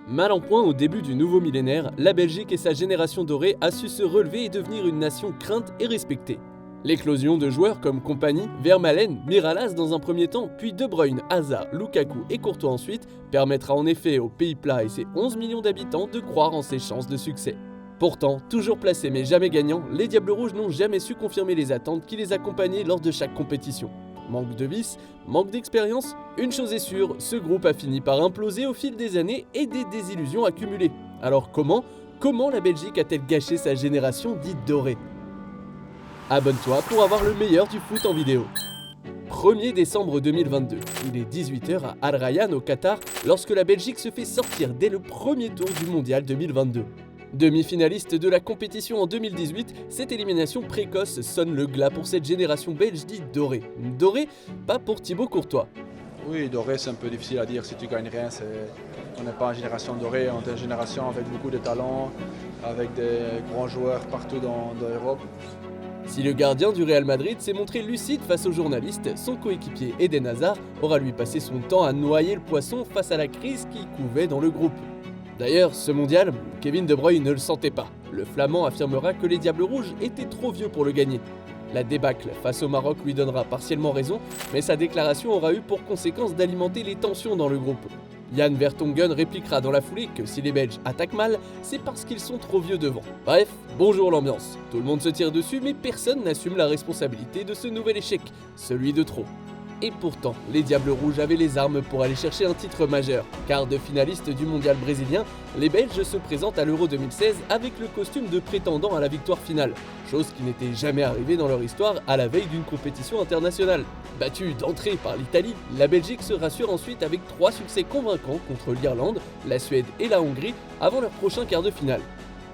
Mal en point au début du nouveau millénaire, la Belgique et sa génération dorée a su se relever et devenir une nation crainte et respectée. L'éclosion de joueurs comme Kompany, Vermaelen, Miralas dans un premier temps, puis De Bruyne, Hazard, Lukaku et Courtois ensuite, permettra en effet au pays plat et ses 11 millions d'habitants de croire en ses chances de succès. Pourtant, toujours placés mais jamais gagnants, les Diables Rouges n'ont jamais su confirmer les attentes qui les accompagnaient lors de chaque compétition. Manque de vices, manque d'expérience, une chose est sûre, ce groupe a fini par imploser au fil des années et des désillusions accumulées. Alors comment la Belgique a-t-elle gâché sa génération dite dorée? Abonne-toi pour avoir le meilleur du foot en vidéo. 1er décembre 2022, il est 18h à Al Rayyan au Qatar lorsque la Belgique se fait sortir dès le premier tour du mondial 2022. Demi-finaliste de la compétition en 2018, cette élimination précoce sonne le glas pour cette génération belge dite dorée. Dorée, pas pour Thibaut Courtois. Oui, doré, c'est un peu difficile à dire si tu gagnes rien. On n'est pas une génération dorée, on est une génération avec beaucoup de talent, avec des grands joueurs partout dans l'Europe. Si le gardien du Real Madrid s'est montré lucide face aux journalistes, son coéquipier Eden Hazard aura lui passé son temps à noyer le poisson face à la crise qui couvait dans le groupe. D'ailleurs, ce mondial, Kevin De Bruyne ne le sentait pas. Le Flamand affirmera que les Diables Rouges étaient trop vieux pour le gagner. La débâcle face au Maroc lui donnera partiellement raison, mais sa déclaration aura eu pour conséquence d'alimenter les tensions dans le groupe. Jan Vertonghen répliquera dans la foulée que si les Belges attaquent mal, c'est parce qu'ils sont trop vieux devant. Bref, bonjour l'ambiance. Tout le monde se tire dessus, mais personne n'assume la responsabilité de ce nouvel échec, celui de trop. Et pourtant, les Diables Rouges avaient les armes pour aller chercher un titre majeur. Quart de finaliste du mondial brésilien, les Belges se présentent à l'Euro 2016 avec le costume de prétendant à la victoire finale, chose qui n'était jamais arrivée dans leur histoire à la veille d'une compétition internationale. Battue d'entrée par l'Italie, la Belgique se rassure ensuite avec 3 succès convaincants contre l'Irlande, la Suède et la Hongrie avant leur prochain quart de finale.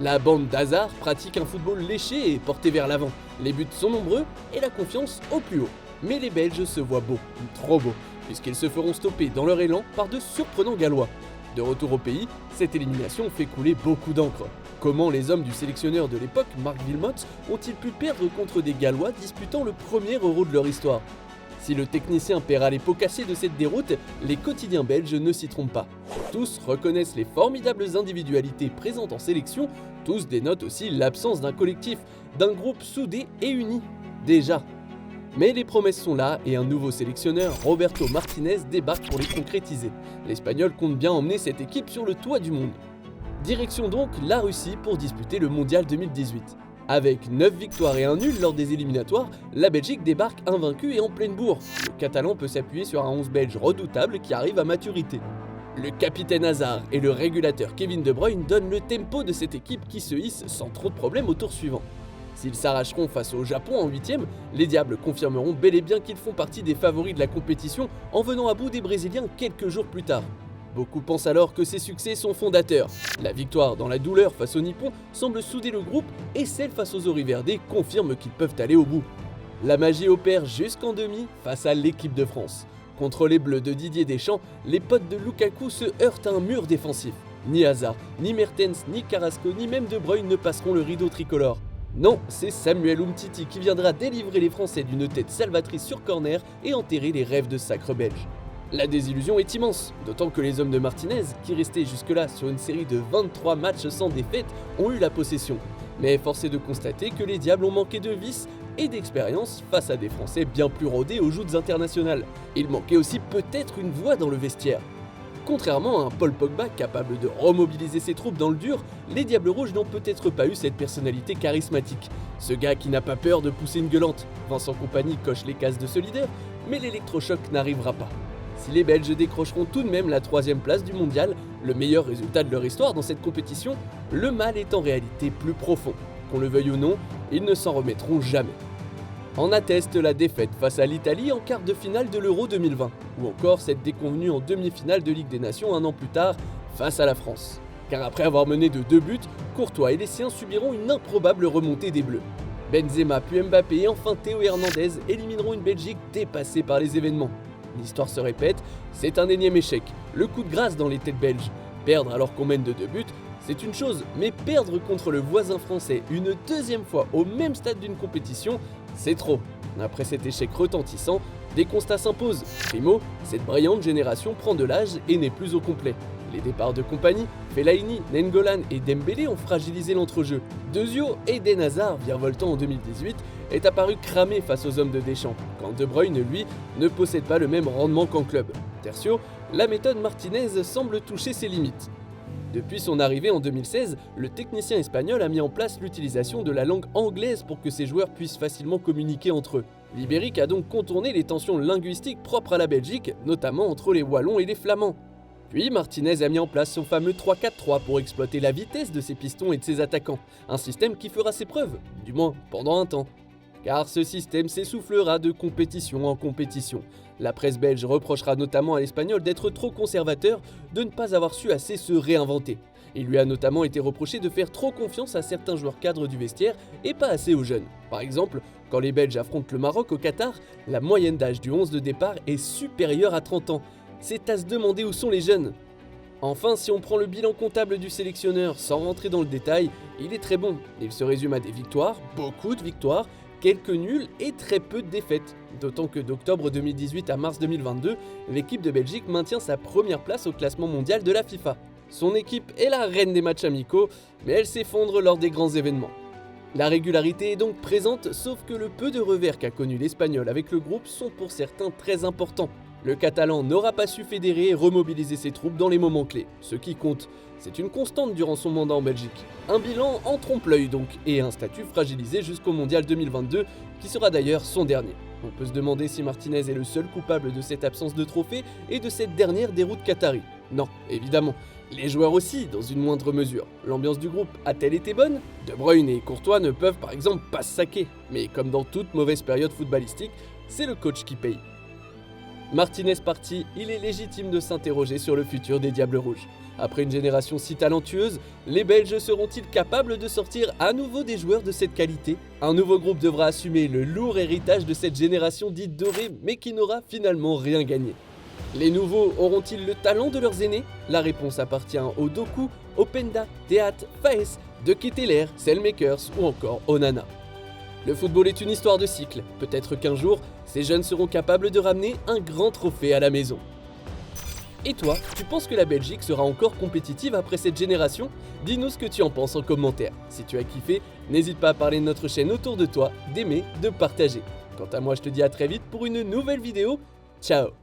La bande d'Hazard pratique un football léché et porté vers l'avant. Les buts sont nombreux et la confiance au plus haut. Mais les Belges se voient beaux, trop beaux, puisqu'ils se feront stopper dans leur élan par de surprenants Gallois. De retour au pays, cette élimination fait couler beaucoup d'encre. Comment les hommes du sélectionneur de l'époque, Marc Wilmots, ont-ils pu perdre contre des Gallois disputant le premier Euro de leur histoire? Si le technicien paiera les pots cassés de cette déroute, les quotidiens belges ne s'y trompent pas. Tous reconnaissent les formidables individualités présentes en sélection, tous dénotent aussi l'absence d'un collectif, d'un groupe soudé et uni. Déjà. Mais les promesses sont là et un nouveau sélectionneur, Roberto Martinez, débarque pour les concrétiser. L'Espagnol compte bien emmener cette équipe sur le toit du monde. Direction donc la Russie pour disputer le Mondial 2018. Avec 9 victoires et un nul lors des éliminatoires, la Belgique débarque invaincue et en pleine bourre. Le Catalan peut s'appuyer sur un 11 belge redoutable qui arrive à maturité. Le capitaine Hazard et le régulateur Kevin De Bruyne donnent le tempo de cette équipe qui se hisse sans trop de problèmes au tour suivant. S'ils s'arracheront face au Japon en 8e, les Diables confirmeront bel et bien qu'ils font partie des favoris de la compétition en venant à bout des Brésiliens quelques jours plus tard. Beaucoup pensent alors que ces succès sont fondateurs. La victoire dans la douleur face aux Nippons semble souder le groupe et celle face aux Oriverdés confirme qu'ils peuvent aller au bout. La magie opère jusqu'en demi face à l'équipe de France. Contre les Bleus de Didier Deschamps, les potes de Lukaku se heurtent à un mur défensif. Ni Hazard, ni Mertens, ni Carrasco, ni même De Bruyne ne passeront le rideau tricolore. Non, c'est Samuel Umtiti qui viendra délivrer les Français d'une tête salvatrice sur corner et enterrer les rêves de sacre belge. La désillusion est immense, d'autant que les hommes de Martinez, qui restaient jusque-là sur une série de 23 matchs sans défaite, ont eu la possession. Mais force est de constater que les Diables ont manqué de vices et d'expérience face à des Français bien plus rodés aux joutes internationales. Il manquait aussi peut-être une voix dans le vestiaire. Contrairement à un Paul Pogba capable de remobiliser ses troupes dans le dur, les Diables Rouges n'ont peut-être pas eu cette personnalité charismatique. Ce gars qui n'a pas peur de pousser une gueulante. Vincent Kompany coche les cases de ce leader, mais l'électrochoc n'arrivera pas. Si les Belges décrocheront tout de même la 3e place du mondial, le meilleur résultat de leur histoire dans cette compétition, le mal est en réalité plus profond. Qu'on le veuille ou non, ils ne s'en remettront jamais. En atteste la défaite face à l'Italie en quart de finale de l'Euro 2020, ou encore cette déconvenue en demi-finale de Ligue des Nations un an plus tard face à la France. Car après avoir mené de 2 buts, Courtois et les siens subiront une improbable remontée des Bleus. Benzema puis Mbappé et enfin Théo Hernandez élimineront une Belgique dépassée par les événements. L'histoire se répète, c'est un énième échec, le coup de grâce dans les têtes belges. Perdre alors qu'on mène de 2 buts, c'est une chose, mais perdre contre le voisin français une 2e fois au même stade d'une compétition, c'est trop. Après cet échec retentissant, des constats s'imposent. Primo, cette brillante génération prend de l'âge et n'est plus au complet. Les départs de compagnie, Fellaini, Nainggolan et Dembélé ont fragilisé l'entrejeu. Dezio et Eden Hazard, virevoltant en 2018, est apparu cramé face aux hommes de Deschamps, quand De Bruyne, lui, ne possède pas le même rendement qu'en club. Tertio, la méthode Martinez semble toucher ses limites. Depuis son arrivée en 2016, le technicien espagnol a mis en place l'utilisation de la langue anglaise pour que ses joueurs puissent facilement communiquer entre eux. L'Ibérique a donc contourné les tensions linguistiques propres à la Belgique, notamment entre les Wallons et les Flamands. Puis Martinez a mis en place son fameux 3-4-3 pour exploiter la vitesse de ses pistons et de ses attaquants, un système qui fera ses preuves, du moins pendant un temps. Car ce système s'essoufflera de compétition en compétition. La presse belge reprochera notamment à l'Espagnol d'être trop conservateur, de ne pas avoir su assez se réinventer. Il lui a notamment été reproché de faire trop confiance à certains joueurs cadres du vestiaire et pas assez aux jeunes. Par exemple, quand les Belges affrontent le Maroc au Qatar, la moyenne d'âge du 11 de départ est supérieure à 30 ans. C'est à se demander où sont les jeunes. Enfin, si on prend le bilan comptable du sélectionneur sans rentrer dans le détail, il est très bon. Il se résume à des victoires, beaucoup de victoires, quelques nuls et très peu de défaites. D'autant que d'octobre 2018 à mars 2022, l'équipe de Belgique maintient sa première place au classement mondial de la FIFA. Son équipe est la reine des matchs amicaux, mais elle s'effondre lors des grands événements. La régularité est donc présente, sauf que le peu de revers qu'a connu l'Espagnol avec le groupe sont pour certains très importants. Le Catalan n'aura pas su fédérer et remobiliser ses troupes dans les moments clés. Ce qui compte, c'est une constante durant son mandat en Belgique. Un bilan en trompe-l'œil donc, et un statut fragilisé jusqu'au Mondial 2022, qui sera d'ailleurs son dernier. On peut se demander si Martinez est le seul coupable de cette absence de trophée et de cette dernière déroute qatari. Non, évidemment. Les joueurs aussi, dans une moindre mesure. L'ambiance du groupe a-t-elle été bonne? De Bruyne et Courtois ne peuvent par exemple pas se saquer. Mais comme dans toute mauvaise période footballistique, c'est le coach qui paye. Martinez parti, il est légitime de s'interroger sur le futur des Diables Rouges. Après une génération si talentueuse, les Belges seront-ils capables de sortir à nouveau des joueurs de cette qualité? Un nouveau groupe devra assumer le lourd héritage de cette génération dite dorée, mais qui n'aura finalement rien gagné. Les nouveaux auront-ils le talent de leurs aînés? La réponse appartient aux Doku, Openda, Théâtre, Faes, De Ketelaere, Selmakers ou encore Onana. Le football est une histoire de cycle. Peut-être qu'un jour, ces jeunes seront capables de ramener un grand trophée à la maison. Et toi, tu penses que la Belgique sera encore compétitive après cette génération? Dis-nous ce que tu en penses en commentaire. Si tu as kiffé, n'hésite pas à parler de notre chaîne autour de toi, d'aimer, de partager. Quant à moi, je te dis à très vite pour une nouvelle vidéo. Ciao!